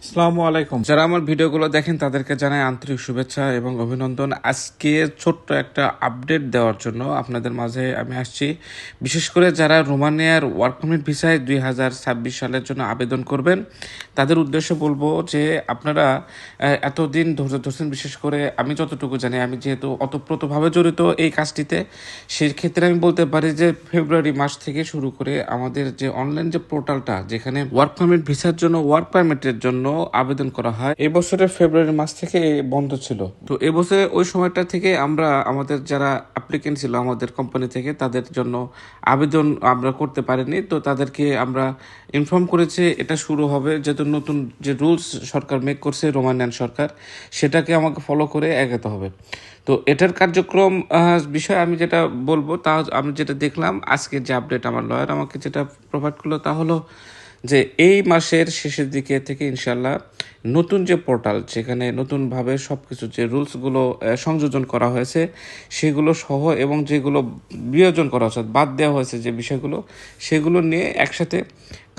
আসসালামু আলাইকুম। যারা আমার ভিডিওগুলো দেখেন তাদেরকে জানাই আন্তরিক শুভেচ্ছা এবং অভিনন্দন। আজকে ছোট্ট একটা আপডেট দেওয়ার জন্য আপনাদের মাঝে আমি আসছি। বিশেষ করে যারা রোমানিয়ার ওয়ার্ক পারমিট ভিসায় 2026 সালের জন্য আবেদন করবেন তাদের উদ্দেশ্যে বলবো যে আপনারা এতদিন ধৈর্য ধরছেন। বিশেষ করে আমি যতটুকু জানি, আমি যেহেতু অতপ্রতভাবে জড়িত এই কাজটিতে, সেক্ষেত্রে আমি বলতে পারি যে ফেব্রুয়ারি মাস থেকে শুরু করে আমাদের যে অনলাইন যে পোর্টালটা, যেখানে ওয়ার্ক পারমিট ভিসার জন্য ওয়ার্ক পারমিটের জন্য আবেদন করা হয়, এই বছরের ফেব্রুয়ারি মাস থেকে বন্ধ ছিল। তো এবছরে ওই সময়টা থেকে আমরা আমাদের যারা অ্যাপ্লিকেন্ট ছিল আমাদের কোম্পানি থেকে, তাদের জন্য আবেদন আমরা করতে পারিনি। তো তাদেরকে আমরা ইনফর্ম করেছি এটা শুরু হবে, যেহেতু নতুন যে রুলস সরকার মেক করছে রোমানিয়ান সরকার, সেটাকে আমাকে ফলো করে এগোতে হবে। তো এটার কার্যক্রম বিষয়ে আমি যেটা বলবো, তা আমি যেটা দেখলাম আজকে যে আপডেট আমার লয়ার আমাকে যেটা প্রোভাইড করলো, তা হলো যে এই মাসের শেষের দিকে থেকে ইনশাল্লাহ নতুন যে পোর্টাল, যেখানে নতুনভাবে সব কিছু যে রুলসগুলো সংযোজন করা হয়েছে সেগুলো সহ, এবং যেগুলো বিয়োজন করা হয়েছে, বাদ দেওয়া হয়েছে যে বিষয়গুলো, সেগুলো নিয়ে একসাথে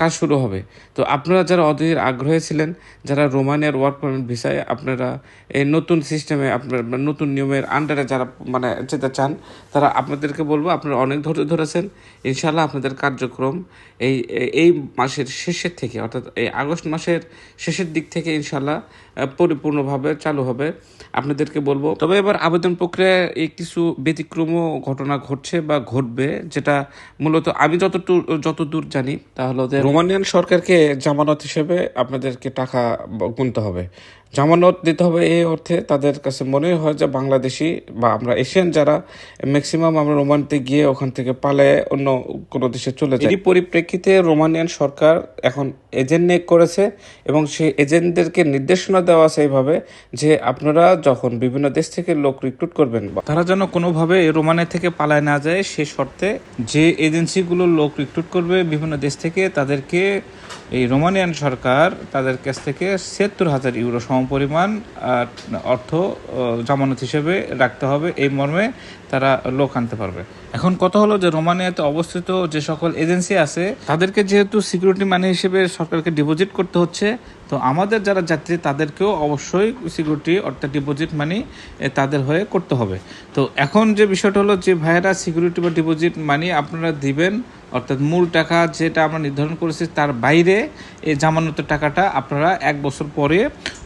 কাজ শুরু হবে। তো আপনারা যারা অধীর আগ্রহী ছিলেন, যারা রোমানিয়ার ওয়ার্ক পারমিট ভিসায় আপনারা এই নতুন সিস্টেমে, আপনার নতুন নিয়মের আন্ডারে যারা যেতে চান, তারা আপনাদেরকে বলবো আপনারা অনেক ধৈর্য ধরেছেন। ইনশাল্লাহ আপনাদের কার্যক্রম এই এই মাসের শেষের থেকে, অর্থাৎ এই আগস্ট মাসের শেষের দিক থেকে ইনশাল্লাহ পরিপূর্ণভাবে চালু হবে। আপনাদেরকে বলবো, তবে এবার আবেদন প্রক্রিয়ায় এই কিছু ব্যতিক্রমও ঘটনা ঘটছে বা ঘটবে, যেটা মূলত আমি যতদূর জানি, তাহলে রোমানিয়ান সরকারকে জামানত হিসেবে আপনাদেরকে টাকা গুনতে হবে, জামানত দিতে হবে। এই অর্থে তাদের কাছে মনে হয় যে বাংলাদেশি বা আমরা এশিয়ান যারা ম্যাক্সিমাম আমরা রোমানিতে গিয়ে ওখান থেকে পালায়ে অন্য কোনো দেশে চলে যাই। এই পরিপ্রেক্ষিতে রোমানিয়ান সরকার এখন এজেন্ট নিয়োগ করেছে, এবং সেই এজেন্টদেরকে নির্দেশনা দেওয়া আছে এইভাবে যে আপনারা যখন বিভিন্ন দেশ থেকে লোক রিক্রুট করবেন, তারা যেন কোনোভাবে রোমানিয়া থেকে পালায় না যায়, সে শর্তে যে এজেন্সিগুলো লোক রিক্রুট করবে বিভিন্ন দেশ থেকে, তাদেরকে এই রোমানিয়ান সরকার তাদের কাছ থেকে ৭৬,০০০ ইউরো সমপরিমাণ অর্থ জামানত হিসেবে রাখতে হবে। এই মর্মে তারা লোক আনতে পারবে। এখন কথা হলো যে রোমানিয়াতে অবস্থিত যে সকল এজেন্সি আছে, তাদেরকে যেহেতু সিকিউরিটি মানি হিসেবে সরকারকে ডিপোজিট করতে হচ্ছে, তো আমাদের যারা যাত্রী তাদেরকেও অবশ্যই সিকিউরিটি অর্থাৎ ডিপোজিট মানি তাদের হয়ে করতে হবে। তো এখন যে বিষয়টা হলো যে ভাইয়েরা সিকিউরিটি বা ডিপোজিট মানি আপনারা দিবেন, অর্থাৎ মূল টাকা যেটা আমরা নির্ধারণ করেছি তার বাইরে এই জামানতের টাকাটা আপনারা 1 বছর পরে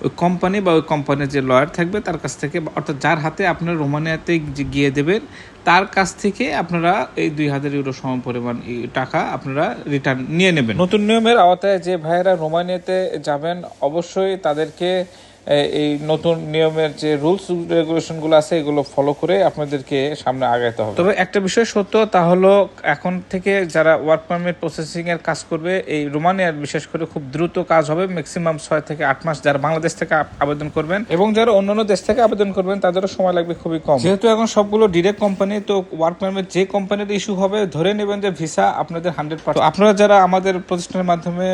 ওই কোম্পানি বা ওই কোম্পানির যে লয়ার থাকবে তার কাছ থেকে, অর্থাৎ যার হাতে আপনারা রোমানিয়াতে গিয়ে দেবেন তার কাছ থেকে আপনারা এই 2,000 ইউরো সমপরিমাণ টাকা আপনারা রিটার্ন নিয়ে নেবেন। নতুন নিয়মের আওতায় যে ভাইয়েরা রোমানিয়াতে যাবেন, অবশ্যই তাদেরকে এই নতুন নিয়মের যে রুলস রেগুলেশনগুলো আছে এগুলো ফলো করে আপনাদেরকে সামনে আগাইতে হবে। তবে একটা বিষয় সত্য, তা হলো এখন থেকে যারা ওয়ার্ক পারমিট প্রসেসিং এর কাজ করবে এই রোমানিয়ার, বিশেষ করে খুব দ্রুত কাজ হবে, ম্যাক্সিমাম 6 থেকে 8 মাস যারা বাংলাদেশ থেকে আবেদন করবেন, এবং যারা অন্যান্য দেশ থেকে আবেদন করবেন তাদেরও সময় লাগবে খুবই কম। যেহেতু এখন সবগুলো ডিরেক্ট কোম্পানি, তো ওয়ার্ক পারমিট যে কোম্পানির ইস্যু হবে ধরে নেবেন যে ভিসা আপনাদের 100%। আপনারা যারা আমাদের প্রতিষ্ঠানের মাধ্যমে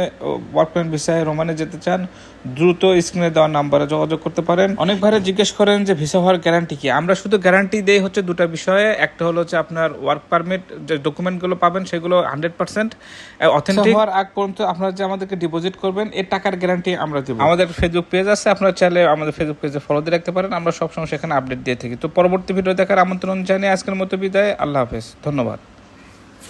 ওয়ার্ক পারমিট ভিসায় রোমানিয়া যেতে চান, দ্রুত স্ক্রিনে দেওয়া নাম্বার যোগাযোগ করতে পারেন। অনেক ভাইরা জিজ্ঞেস করেন যে ভিসা হওয়ার গ্যারান্টি কি। আমরা শুধু গ্যারান্টি দেই হচ্ছে দুটা বিষয়ে। একটা হলো যে আপনার ওয়ার্ক পারমিট যে ডকুমেন্টগুলো পাবেন সেগুলো 100% অথেন্টিক হওয়ার আগ পর্যন্ত আপনারা যে আমাদেরকে ডিপোজিট করবেন এর টাকার গ্যারান্টি আমরা দেব। আমাদের ফেসবুক পেজ আছে, আপনারা চাইলে আমাদের ফেসবুক পেজে ফলো দিয়ে রাখতে পারেন, আমরা সবসময় সেখানে আপডেট দিয়ে থাকি। তো পরবর্তী ভিডিও দেখার আমন্ত্রণ জানিয়ে আজকের মতো বিদায়। আল্লাহ হাফেজ, ধন্যবাদ।